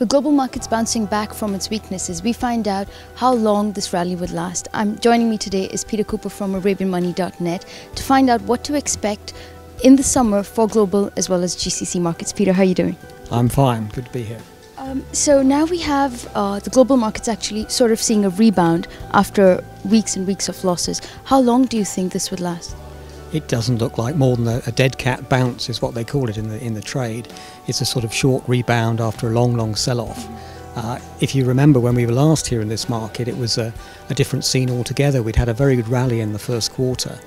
With global markets bouncing back from its weaknesses, we find out how long this rally would last. Joining me today is Peter Cooper from ArabianMoney.net to find out what to expect in the summer for global as well as GCC markets. Peter, how are you doing? I'm fine. Good to be here. So now we have the global markets actually sort of seeing a rebound after weeks and weeks of losses. How long do you think this would last? It doesn't look like more than a dead cat bounce is what they call it in the trade. It's a sort of short rebound after a long sell-off. If you remember when we were last here in this market, it was a different scene altogether. We'd had a very good rally in the first quarter,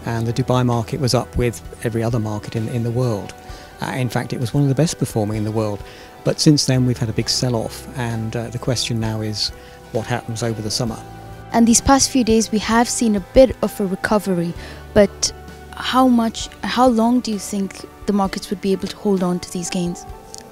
and the Dubai market was up with every other market in the world. In fact, it was one of the best performing in the world. But since then we've had a big sell-off, and the question now is what happens over the summer. And these past few days we have seen a bit of a recovery, but how long do you think the markets would be able to hold on to these gains?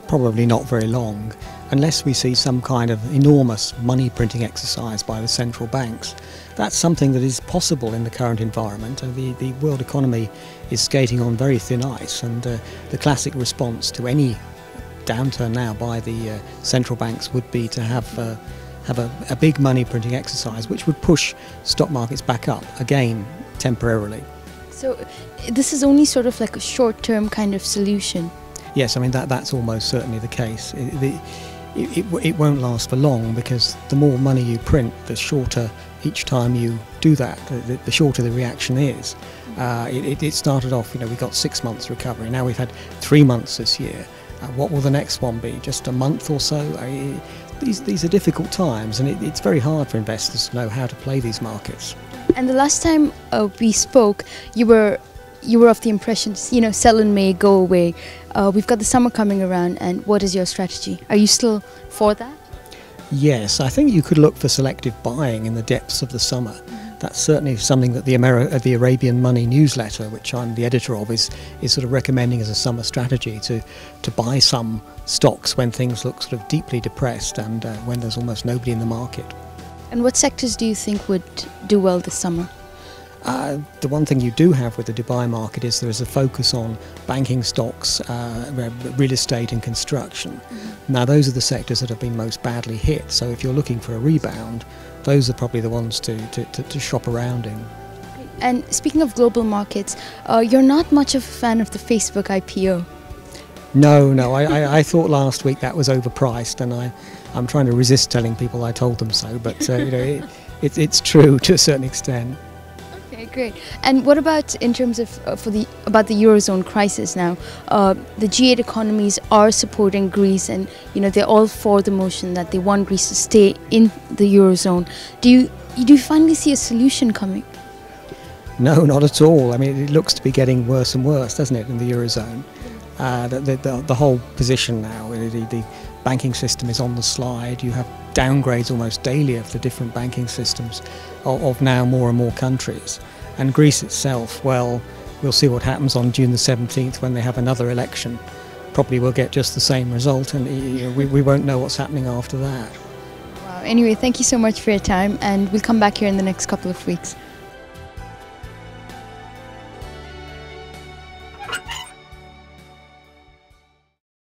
Probably not very long, unless we see some kind of enormous money printing exercise by the central banks. That's something that is possible in the current environment, and the world economy is skating on very thin ice, and the classic response to any downturn now by the central banks would be to have a big money printing exercise, which would push stock markets back up again temporarily. So this is only sort of like a short-term kind of solution. Yes, I mean that's almost certainly the case. It won't last for long, because the more money you print, the shorter each time you do that, the shorter the reaction is. It started off, we got 6 months recovery. Now we've had 3 months this year. What will the next one be? Just a month or so? These are difficult times, and it's very hard for investors to know how to play these markets. And the last time we spoke, you were of the impression, sell in May, go away. We've got the summer coming around, and what is your strategy? Are you still for that? Yes, I think you could look for selective buying in the depths of the summer. That's certainly something that the Arabian Money newsletter, which I'm the editor of, is sort of recommending as a summer strategy to buy some stocks when things look sort of deeply depressed and when there's almost nobody in the market. And what sectors do you think would do well this summer? The one thing you do have with the Dubai market is there is a focus on banking stocks, real estate and construction. Now those are the sectors that have been most badly hit, so if you're looking for a rebound, those are probably the ones to shop around in. And speaking of global markets, you're not much of a fan of the Facebook IPO. No, I thought last week that was overpriced, and I'm trying to resist telling people I told them so, but it's true to a certain extent. Okay, great. And what about in terms of about the Eurozone crisis now? The G8 economies are supporting Greece, and they're all for the motion that they want Greece to stay in the Eurozone. Do you finally see a solution coming? No, not at all. I mean, it looks to be getting worse and worse, doesn't it, in the Eurozone? The whole position now, the banking system is on the slide. You have downgrades almost daily of the different banking systems of now more and more countries. And Greece itself, well, we'll see what happens on June the 17th when they have another election. Probably we'll get just the same result, and we won't know what's happening after that. Wow. Anyway, thank you so much for your time, and we'll come back here in the next couple of weeks.